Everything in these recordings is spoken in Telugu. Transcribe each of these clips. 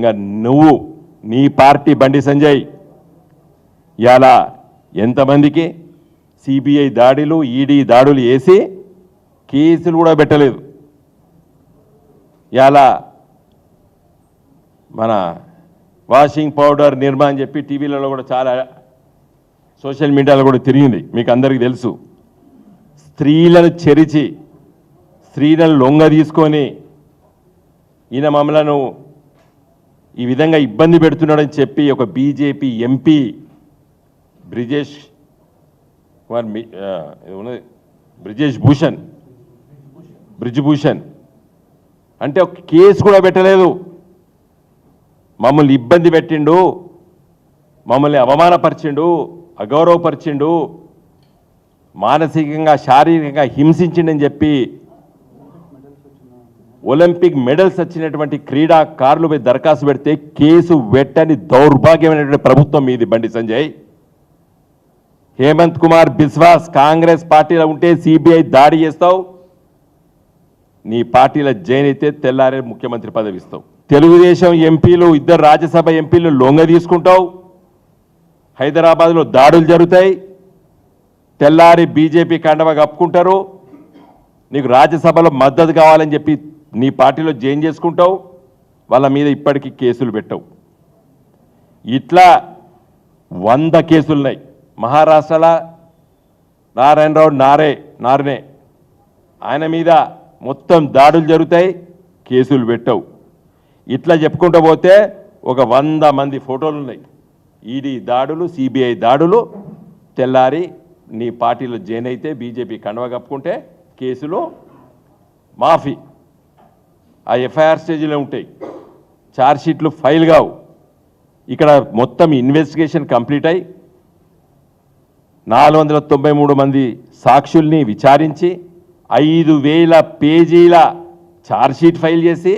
ఇంకా నువ్వు నీ పార్టీ బండి సంజయ్ ఇలా ఎంతమందికి సిబిఐ దాడులు ఈడీ దాడులు వేసి కేసులు కూడా పెట్టలేదు. ఇలా మన వాషింగ్ పౌడర్ నిర్మా అని చెప్పి టీవీలలో కూడా చాలా సోషల్ మీడియాలో కూడా తిరిగింది, మీకు అందరికీ తెలుసు. స్త్రీలను చెరిచి స్త్రీలను లొంగ తీసుకొని ఈయన మమ్మలను ఈ విధంగా ఇబ్బంది పెడుతున్నాడని చెప్పి ఒక బీజేపీ ఎంపీ బ్రిజేష్ భూషణ్ అంటే ఒక కేసు కూడా పెట్టలేదు. మమ్మల్ని ఇబ్బంది పెట్టిండు, మమ్మల్ని అవమానపరిచిండు, అగౌరవపరిచిండు, మానసికంగా శారీరకంగా హింసించిండని చెప్పి ఒలింపిక్ మెడల్స్ వచ్చినటువంటి క్రీడాకారులపై దరఖాస్తు పెడితే కేసు పెట్టని దౌర్భాగ్యమైనటువంటి ప్రభుత్వం మీది బండి సంజయ్. హేమంత్ కుమార్ బిస్వాస్ కాంగ్రెస్ పార్టీలో ఉంటే సిబిఐ దాడి చేస్తావు, నీ పార్టీలో జైన్ అయితే తెల్లారే ముఖ్యమంత్రి పదవి ఇస్తావు. తెలుగుదేశం ఎంపీలు ఇద్దరు రాజ్యసభ ఎంపీలు లొంగ తీసుకుంటావు, హైదరాబాద్లో దాడులు జరుగుతాయి, తెల్లారి బీజేపీ కండవ కప్పుకుంటారు, నీకు రాజ్యసభలో మద్దతు కావాలని చెప్పి నీ పార్టీలో జాయిన్ చేసుకుంటావు, వాళ్ళ మీద ఇప్పటికీ కేసులు పెట్టవు. ఇట్లా 100 కేసులున్నాయి. మహారాష్ట్రలో నారాయణరావు నారనే ఆయన మీద మొత్తం దాడులు జరుగుతాయి, కేసులు పెట్టవు. ఇట్లా చెప్పుకుంటూ పోతే ఒక 100 మంది ఫోటోలు ఉన్నాయి. ఈడీ దాడులు, సిబిఐ దాడులు, తెల్లారి నీ పార్టీలో జాయిన్ అయితే బీజేపీ కండవ కప్పుకుంటే కేసులు మాఫీ. ఆ ఎఫ్ఐఆర్ స్టేజ్లో ఉంటాయి, ఛార్జ్షీట్లు ఫైల్ కావు. ఇక్కడ మొత్తం ఇన్వెస్టిగేషన్ కంప్లీట్ అయి 493 మంది సాక్షుల్ని విచారించి 5000 పేజీల ఛార్జ్షీట్ ఫైల్ చేసి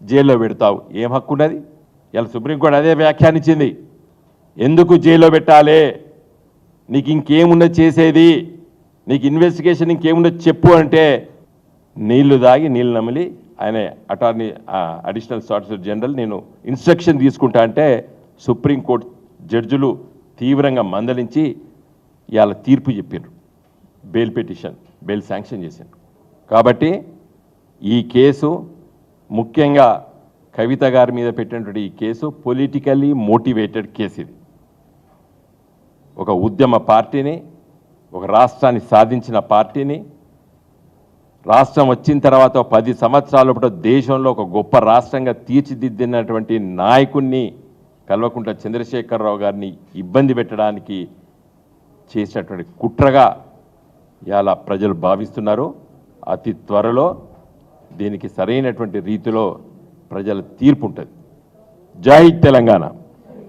జైల్లో పెడతావు. ఏం హక్కు ఉన్నది? ఇలా సుప్రీంకోర్టు అదే వ్యాఖ్యానించింది. ఎందుకు జైల్లో పెట్టాలి, నీకు ఇంకేమున్నది చేసేది, నీకు ఇన్వెస్టిగేషన్ ఇంకేమున్నది చెప్పు అంటే నీళ్లు దాగి నీళ్ళు నమిలి ఆయన అడిషనల్ సాలిసిటర్ జనరల్ నేను ఇన్స్ట్రక్షన్ తీసుకుంటా అంటే సుప్రీంకోర్టు జడ్జిలు తీవ్రంగా మందలించి ఇవాళ తీర్పు చెప్పారు, బెయిల్ శాంక్షన్ చేశారు. కాబట్టి ఈ కేసు ముఖ్యంగా కవిత గారి మీద పెట్టినటువంటి ఈ కేసు పొలిటికల్లీ మోటివేటెడ్ కేసు. ఇది ఒక ఉద్యమ పార్టీని, ఒక రాష్ట్రాన్ని సాధించిన పార్టీని, రాష్ట్రం వచ్చిన తర్వాత 10 సంవత్సరాల లోపల దేశంలో ఒక గొప్ప రాష్ట్రంగా తీర్చిదిద్దినటువంటి నాయకుడిని కల్వకుంట్ల చంద్రశేఖరరావు గారిని ఇబ్బంది పెట్టడానికి చేసినటువంటి కుట్రగా ఇవాళ ప్రజలు భావిస్తున్నారు. అతి త్వరలో దీనికి సరైనటువంటి రీతిలో ప్రజల తీర్పు ఉంటుంది. జై తెలంగాణ.